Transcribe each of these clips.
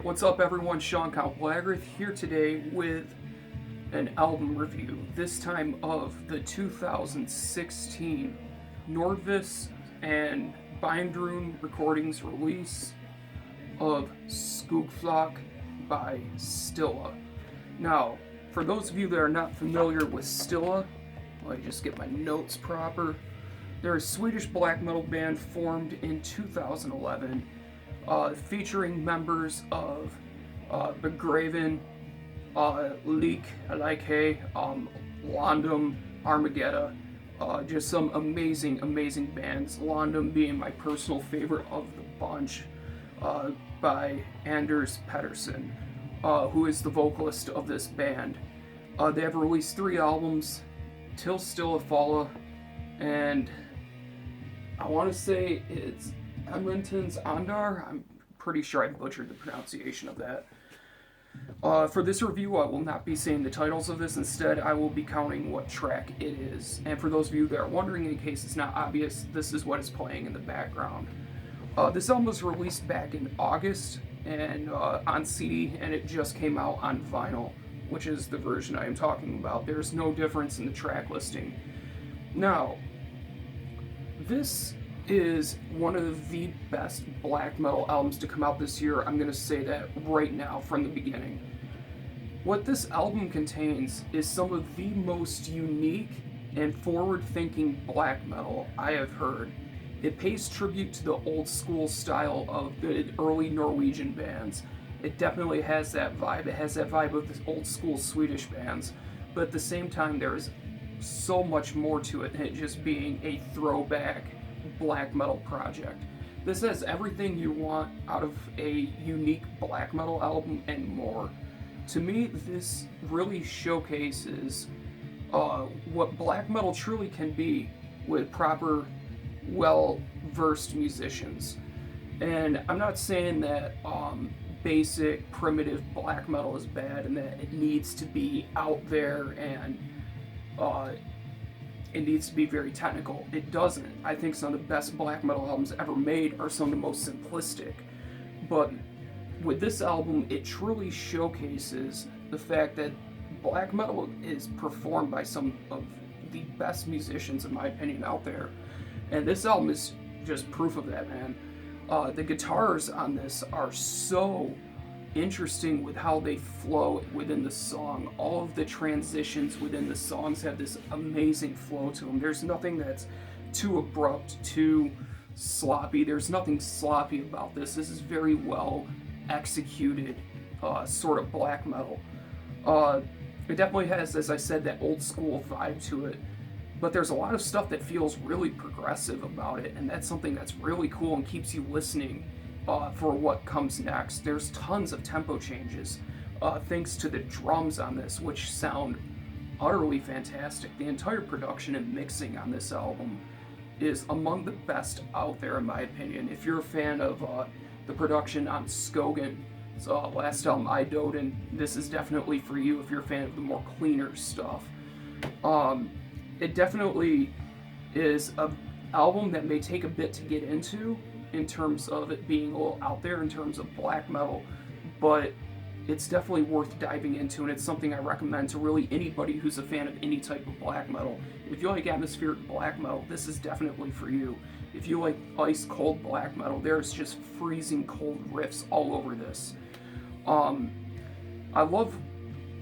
What's up, everyone? Sean Blagrath here today with an album review, this time of the 2016 Nordvis and Bindrune Recordings release of Skuggflock by Stilla. Now, for those of you that are not familiar with Stilla, let me just get my notes proper. They're a Swedish black metal band formed in 2011. Featuring members of Begraven, Leak, Londum, Armageddon. Just some amazing bands. Londum being my personal favorite of the bunch, by Anders Pettersson, who is the vocalist of this band. They have released 3 albums, Till Stilla Falla, and I want to say it's Edmonton's Andar. I'm pretty sure I butchered the pronunciation of that. For this review, I will not be saying the titles of this. Instead, I will be counting what track it is. And for those of you that are wondering, in case it's not obvious, this is what is playing in the background. This album was released back in August and on CD, and it just came out on vinyl, which is the version I am talking about. There's no difference in the track listing. Now, this is one of the best black metal albums to come out this year. I'm going to say that right now from the beginning. What this album contains is some of the most unique and forward-thinking black metal I have heard. It pays tribute to the old school style of the early Norwegian bands. It definitely has that vibe. It has that vibe of the old school Swedish bands, but at the same time there's so much more to it than it just being a throwback black metal project. This has everything you want out of a unique black metal album and more. To me, this really showcases what black metal truly can be with proper, well-versed musicians. And I'm not saying that basic, primitive black metal is bad and that it needs to be out there and it needs to be very technical. It doesn't. I think some of the best black metal albums ever made are some of the most simplistic. But with this album, it truly showcases the fact that black metal is performed by some of the best musicians, in my opinion, out there. And this album is just proof of that, man. The guitars on this are so interesting with how they flow within the song. All of the transitions within the songs have this amazing flow to them. There's nothing that's too abrupt, too sloppy. There's nothing sloppy about this. This is very well executed sort of black metal. It definitely has, as I said, that old school vibe to it, but there's a lot of stuff that feels really progressive about it, and that's something that's really cool and keeps you listening for what comes next. There's tons of tempo changes thanks to the drums on this, which sound utterly fantastic. The entire production and mixing on this album is among the best out there, in my opinion. If you're a fan of the production on Skogen's last album, I Doden, this is definitely for you if you're a fan of the more cleaner stuff. It definitely is an album that may take a bit to get into in terms of it being a little out there in terms of black metal, but it's definitely worth diving into, and it's something I recommend to really anybody who's a fan of any type of black metal. If you like atmospheric black metal, this is definitely for you. If you like ice cold black metal, there's just freezing cold riffs all over this. I love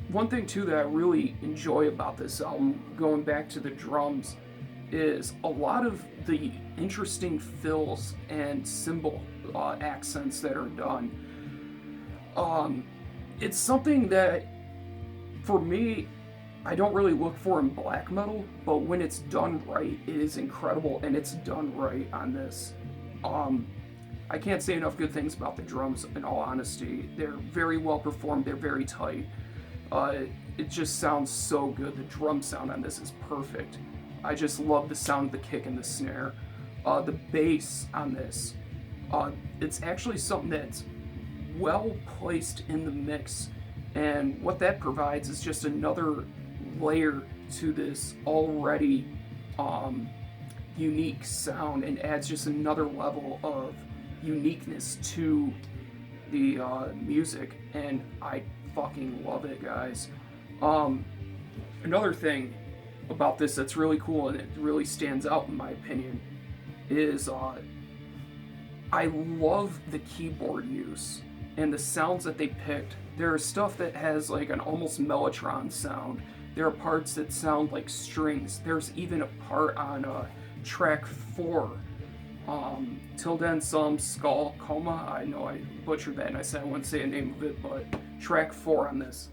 one thing too that I really enjoy about this album, going back to the drums, is a lot of the interesting fills and cymbal accents that are done. It's something that, for me, I don't really look for in black metal, but when it's done right, it is incredible, and it's done right on this. I can't say enough good things about the drums, in all honesty. They're very well performed, they're very tight. It just sounds so good. The drum sound on this is perfect. I just love the sound of the kick and the snare. The bass on this, it's actually something that's well placed in the mix, and what that provides is just another layer to this already unique sound, and adds just another level of uniqueness to the music, and I fucking love it, guys. Another thing about this that's really cool, and it really stands out in my opinion, is I love the keyboard use and the sounds that they picked. There is stuff that has like an almost mellotron sound. There are parts that sound like strings. There's even a part on track 4, Till Then Some Skull Coma. I know I butchered that and I said I wouldn't say the name of it, but track 4 on this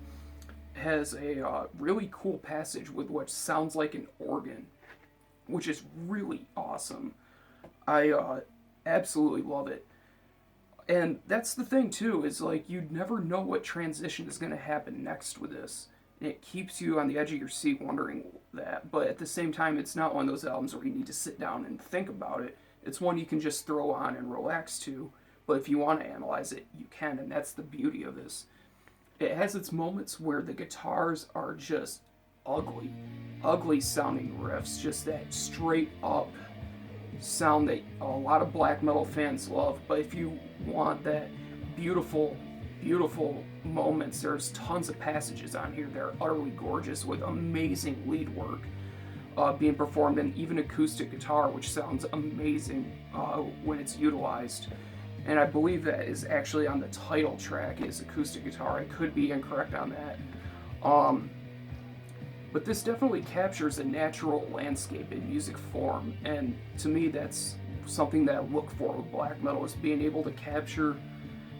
has a really cool passage with what sounds like an organ, which is really awesome. I absolutely love it. And that's the thing too, is like you never know what transition is going to happen next with this. And it keeps you on the edge of your seat wondering that. But at the same time, it's not one of those albums where you need to sit down and think about it. It's one you can just throw on and relax to. But if you want to analyze it, you can, and that's the beauty of this. It has its moments where the guitars are just ugly sounding riffs, just that straight up sound that a lot of black metal fans love. But if you want that beautiful moments, there's tons of passages on here that are utterly gorgeous with amazing lead work being performed, and even acoustic guitar, which sounds amazing when it's utilized. And I believe that is actually on the title track is acoustic guitar. I could be incorrect on that. But this definitely captures a natural landscape in music form, and to me that's something that I look for with black metal, is being able to capture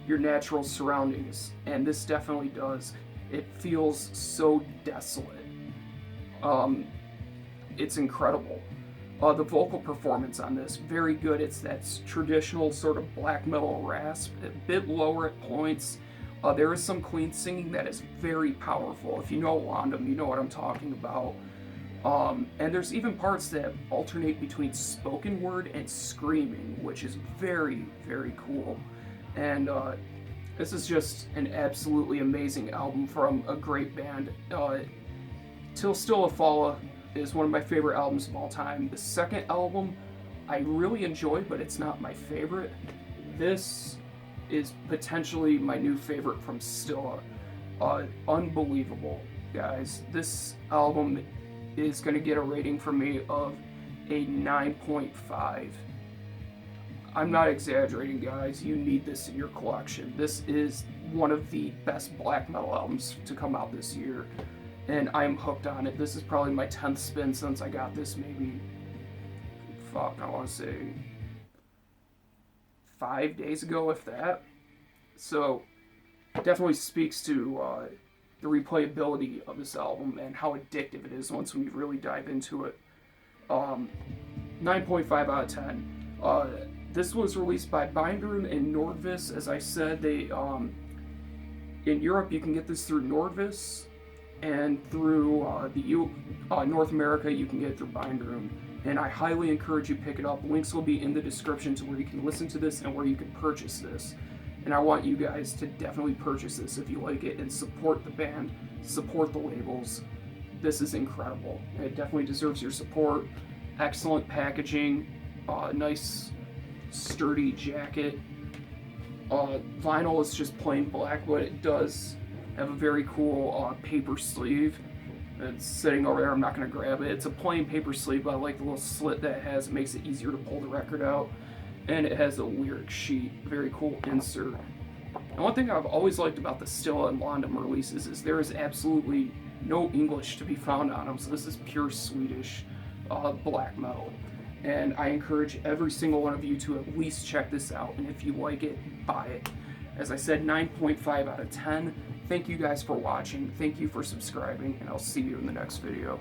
your natural surroundings, and this definitely does. It feels so desolate. It's incredible. The vocal performance on this, very good. It's that traditional sort of black metal rasp, a bit lower at points. There is some clean singing that is very powerful. If you know Wandom, you know what I'm talking about. And there's even parts that alternate between spoken word and screaming, which is very, very cool. And this is just an absolutely amazing album from a great band. Till Stilla is one of my favorite albums of all time. The second album I really enjoy, but it's not my favorite. This is potentially my new favorite from Stilla. Unbelievable, guys. This album is going to get a rating from me of a 9.5. I'm not exaggerating, guys. You need this in your collection. This is one of the best black metal albums to come out this year, and I'm hooked on it. This is probably my 10th spin since I got this, maybe, I want to say 5 days ago, if that. So, it definitely speaks to the replayability of this album and how addictive it is once we really dive into it. 9.5 out of 10. This was released by Bindroom and Nordvis. As I said, they in Europe you can get this through Nordvis, and through North America you can get it through Bindroom. And I highly encourage you to pick it up. Links will be in the description to where you can listen to this and where you can purchase this. And I want you guys to definitely purchase this if you like it, and support the band, support the labels. This is incredible. It definitely deserves your support. Excellent packaging, nice sturdy jacket. Vinyl is just plain black, but it does have a very cool paper sleeve. It's sitting over there. I'm not going to grab it. It's a plain paper sleeve, but I like the little slit that it has. It makes it easier to pull the record out. And it has a lyric sheet. Very cool insert. And one thing I've always liked about the Stilla and Wandom releases is there is absolutely no English to be found on them. So this is pure Swedish black metal. And I encourage every single one of you to at least check this out. And if you like it, buy it. As I said, 9.5 out of 10. Thank you guys for watching. Thank you for subscribing. And I'll see you in the next video.